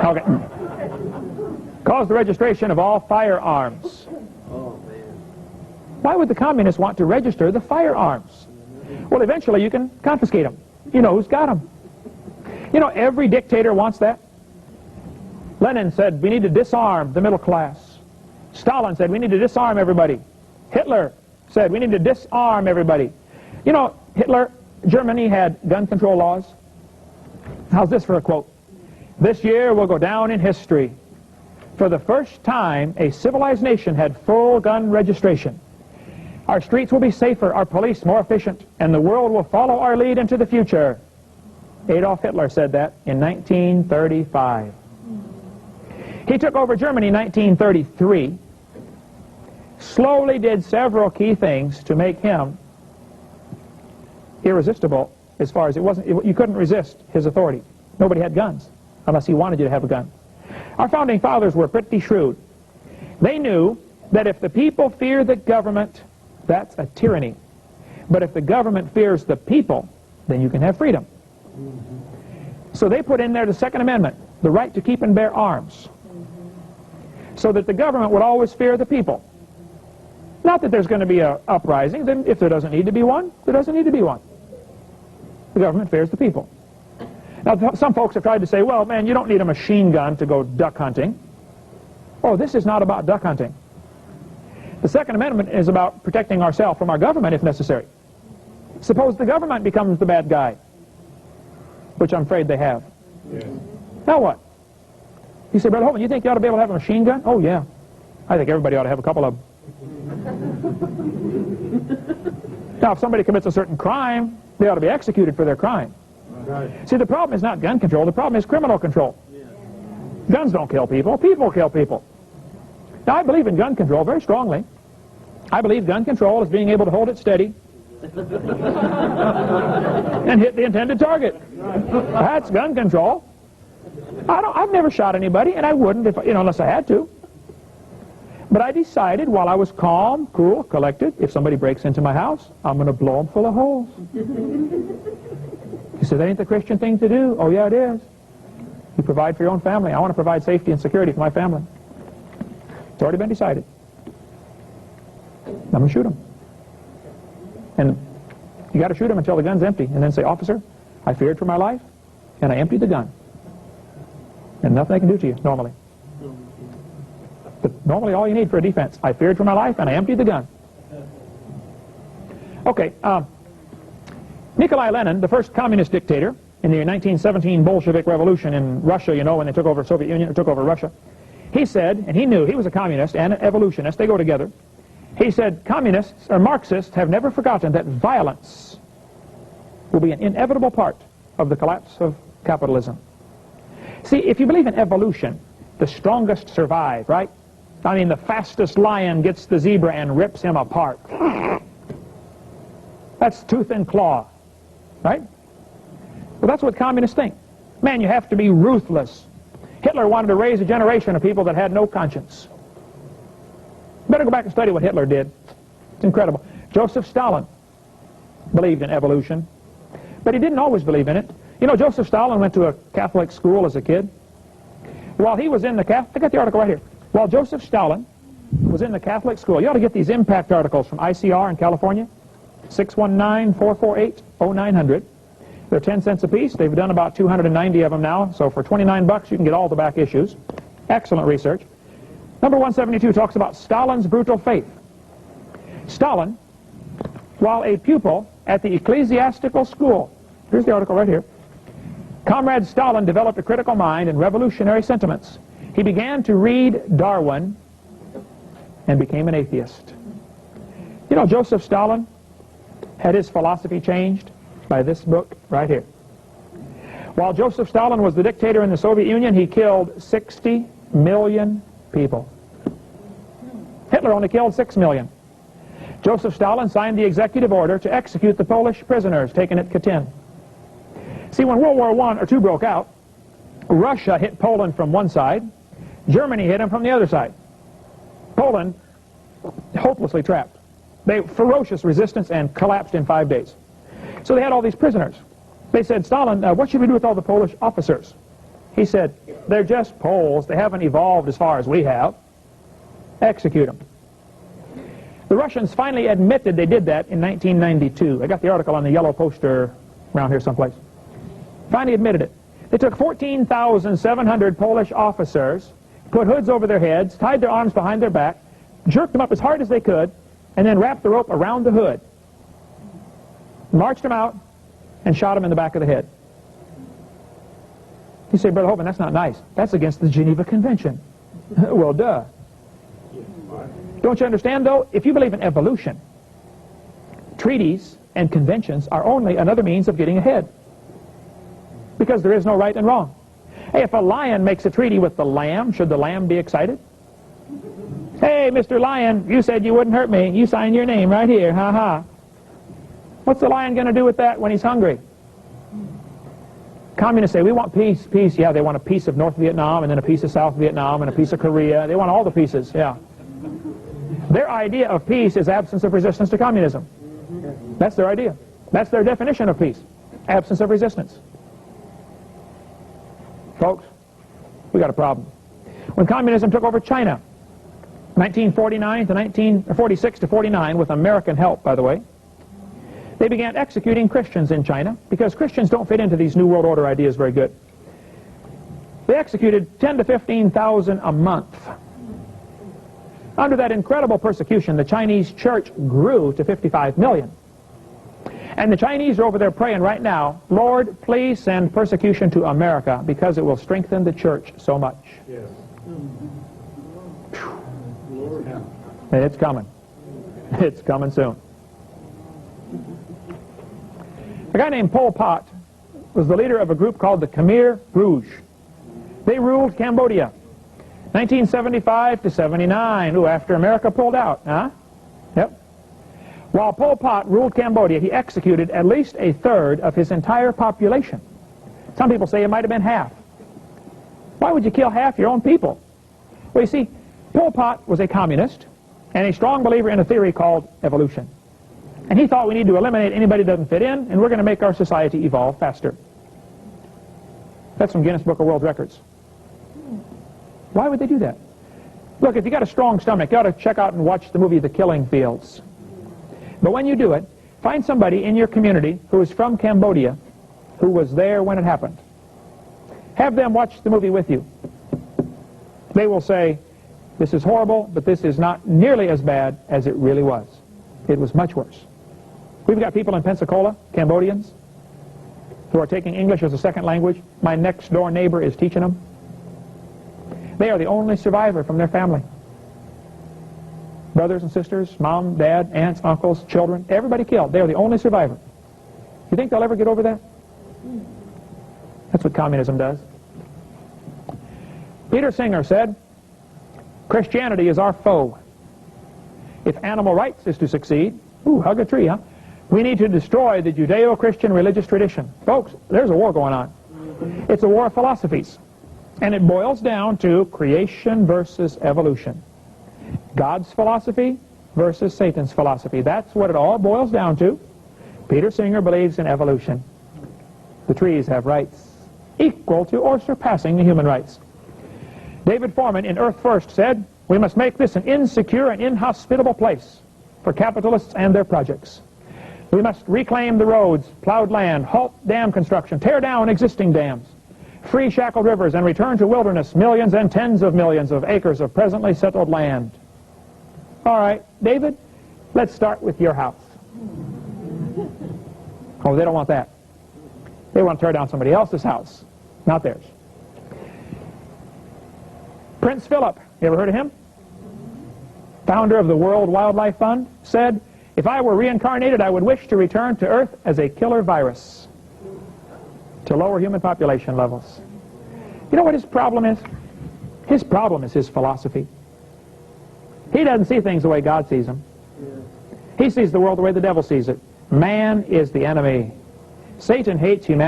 Okay. Caused the registration of all firearms. Why would the communists want to register the firearms? Well, eventually you can confiscate them. You know who's got them. You know, every dictator wants that. Lenin said, we need to disarm the middle class. Stalin said, we need to disarm everybody. Hitler said, we need to disarm everybody. You know, Germany had gun control laws. How's this for a quote? This year will go down in history. For the first time, a civilized nation had full gun registration. Our streets will be safer, our police more efficient, and the world will follow our lead into the future. Adolf Hitler said that in 1935. He took over Germany in 1933, slowly did several key things to make him irresistible, as far as you couldn't resist his authority. Nobody had guns unless he wanted you to have a gun. Our founding fathers were pretty shrewd. They knew that if the people fear the government, that's a tyranny. But if the government fears the people, then you can have freedom. So they put in there the Second Amendment, the right to keep and bear arms, so that the government would always fear the people. Not that there's going to be an uprising. Then if there doesn't need to be one, there doesn't need to be one. The government fears the people. Now, some folks have tried to say, well, man, you don't need a machine gun to go duck hunting. Oh, this is not about duck hunting. The Second Amendment is about protecting ourselves from our government if necessary. Suppose the government becomes the bad guy, which I'm afraid they have. Yeah. Now what? You say, Brother Holvind, you think you ought to be able to have a machine gun? Oh, yeah. I think everybody ought to have a couple of them. Now, if somebody commits a certain crime, they ought to be executed for their crime. Right. See, the problem is not gun control. The problem is criminal control. Yeah. Guns don't kill people. People kill people. Now, I believe in gun control very strongly. I believe gun control is being able to hold it steady and hit the intended target. That's gun control. I've never shot anybody, and I wouldn't if, unless I had to. But I decided while I was calm, cool, collected, if somebody breaks into my house, I'm going to blow them full of holes. You say, that ain't the Christian thing to do. Oh, yeah, it is. You provide for your own family. I want to provide safety and security for my family. It's already been decided. I'm going to shoot them. And you got to shoot them until the gun's empty. And then say, officer, I feared for my life, and I emptied the gun. And nothing they can do to you, normally. But normally all you need for a defense, I feared for my life, and I emptied the gun. Okay, Nikolai Lenin, the first communist dictator in the 1917 Bolshevik Revolution in Russia, when they took over the Soviet Union, or took over Russia, he said, and he knew, he was a communist and an evolutionist, they go together, he said, communists, or Marxists, have never forgotten that violence will be an inevitable part of the collapse of capitalism. See, if you believe in evolution, the strongest survive, right? I mean, the fastest lion gets the zebra and rips him apart. That's tooth and claw, right? Well, that's what communists think. Man, you have to be ruthless. Hitler wanted to raise a generation of people that had no conscience. Better go back and study what Hitler did. It's incredible. Joseph Stalin believed in evolution, but he didn't always believe in it. Joseph Stalin went to a Catholic school as a kid. While he was in the Catholic, I got the article right here. While Joseph Stalin was in the Catholic school, you ought to get these impact articles from ICR in California, 619-448-0900. They're 10 cents a piece. They've done about 290 of them now, so for 29 bucks you can get all the back issues. Excellent research. Number 172 talks about Stalin's brutal faith. Stalin, while a pupil at the ecclesiastical school, here's the article right here, Comrade Stalin developed a critical mind and revolutionary sentiments. He began to read Darwin and became an atheist. Joseph Stalin had his philosophy changed by this book right here. While Joseph Stalin was the dictator in the Soviet Union, he killed 60 million people. Hitler only killed 6 million. Joseph Stalin signed the executive order to execute the Polish prisoners taken at Katyn. See, when World War I or II broke out, Russia hit Poland from one side, Germany hit them from the other side. Poland, hopelessly trapped. They ferocious resistance and collapsed in 5 days. So they had all these prisoners. They said, Stalin, what should we do with all the Polish officers? He said, they're just Poles. They haven't evolved as far as we have. Execute them. The Russians finally admitted they did that in 1992. I got the article on the yellow poster around here someplace. Finally admitted it. They took 14,700 Polish officers, put hoods over their heads, tied their arms behind their back, jerked them up as hard as they could, and then wrapped the rope around the hood, marched them out, and shot them in the back of the head. You say, Brother Holvind, that's not nice. That's against the Geneva Convention. Well, duh. Don't you understand, though? If you believe in evolution, treaties and conventions are only another means of getting ahead. Because there is no right and wrong. Hey, if a lion makes a treaty with the lamb, should the lamb be excited? Hey, Mr. Lion, you said you wouldn't hurt me. You signed your name right here. Ha ha. What's the lion going to do with that when he's hungry? Communists say, we want peace, peace. Yeah, they want a piece of North Vietnam, and then a piece of South Vietnam, and a piece of Korea. They want all the pieces, yeah. Their idea of peace is absence of resistance to communism. That's their idea. That's their definition of peace. Absence of resistance. Folks, we got a problem. When communism took over China, 1949 to 1946 to 49, with American help, by the way, they began executing Christians in China because Christians don't fit into these New World Order ideas very good. They executed 10 to 15,000 a month. Under that incredible persecution, the Chinese church grew to 55 million. And the Chinese are over there praying right now, Lord, please send persecution to America because it will strengthen the church so much. Yes. And it's coming. It's coming soon. A guy named Pol Pot was the leader of a group called the Khmer Rouge. They ruled Cambodia, 1975 to 79. Ooh, after America pulled out, huh? Yep. While Pol Pot ruled Cambodia, he executed at least a third of his entire population. Some people say it might have been half. Why would you kill half your own people? Well, you see, Pol Pot was a communist and a strong believer in a theory called evolution. And he thought we need to eliminate anybody who doesn't fit in, and we're going to make our society evolve faster. That's from Guinness Book of World Records. Why would they do that? Look, if you got a strong stomach, you ought to check out and watch the movie The Killing Fields. But when you do it, find somebody in your community who is from Cambodia who was there when it happened. Have them watch the movie with you. They will say, this is horrible, but this is not nearly as bad as it really was. It was much worse. We've got people in Pensacola, Cambodians, who are taking English as a second language. My next door neighbor is teaching them. They are the only survivor from their family. Brothers and sisters, mom, dad, aunts, uncles, children, everybody killed. They are the only survivor. You think they'll ever get over that? That's what communism does. Peter Singer said, Christianity is our foe. If animal rights is to succeed, ooh, hug a tree, huh? We need to destroy the Judeo-Christian religious tradition. Folks, there's a war going on. It's a war of philosophies. And it boils down to creation versus evolution. God's philosophy versus Satan's philosophy. That's what it all boils down to. Peter Singer believes in evolution. The trees have rights equal to or surpassing the human rights. David Foreman in Earth First said, we must make this an insecure and inhospitable place for capitalists and their projects. We must reclaim the roads, plowed land, halt dam construction, tear down existing dams, free shackled rivers, and return to wilderness millions and tens of millions of acres of presently settled land. All right, David, let's start with your house. Oh, they don't want that. They want to tear down somebody else's house, not theirs. Prince Philip, you ever heard of him? Founder of the World Wildlife Fund, said, if I were reincarnated, I would wish to return to Earth as a killer virus to lower human population levels. You know what his problem is? His problem is his philosophy. He doesn't see things the way God sees them. He sees the world the way the devil sees it. Man is the enemy. Satan hates humanity.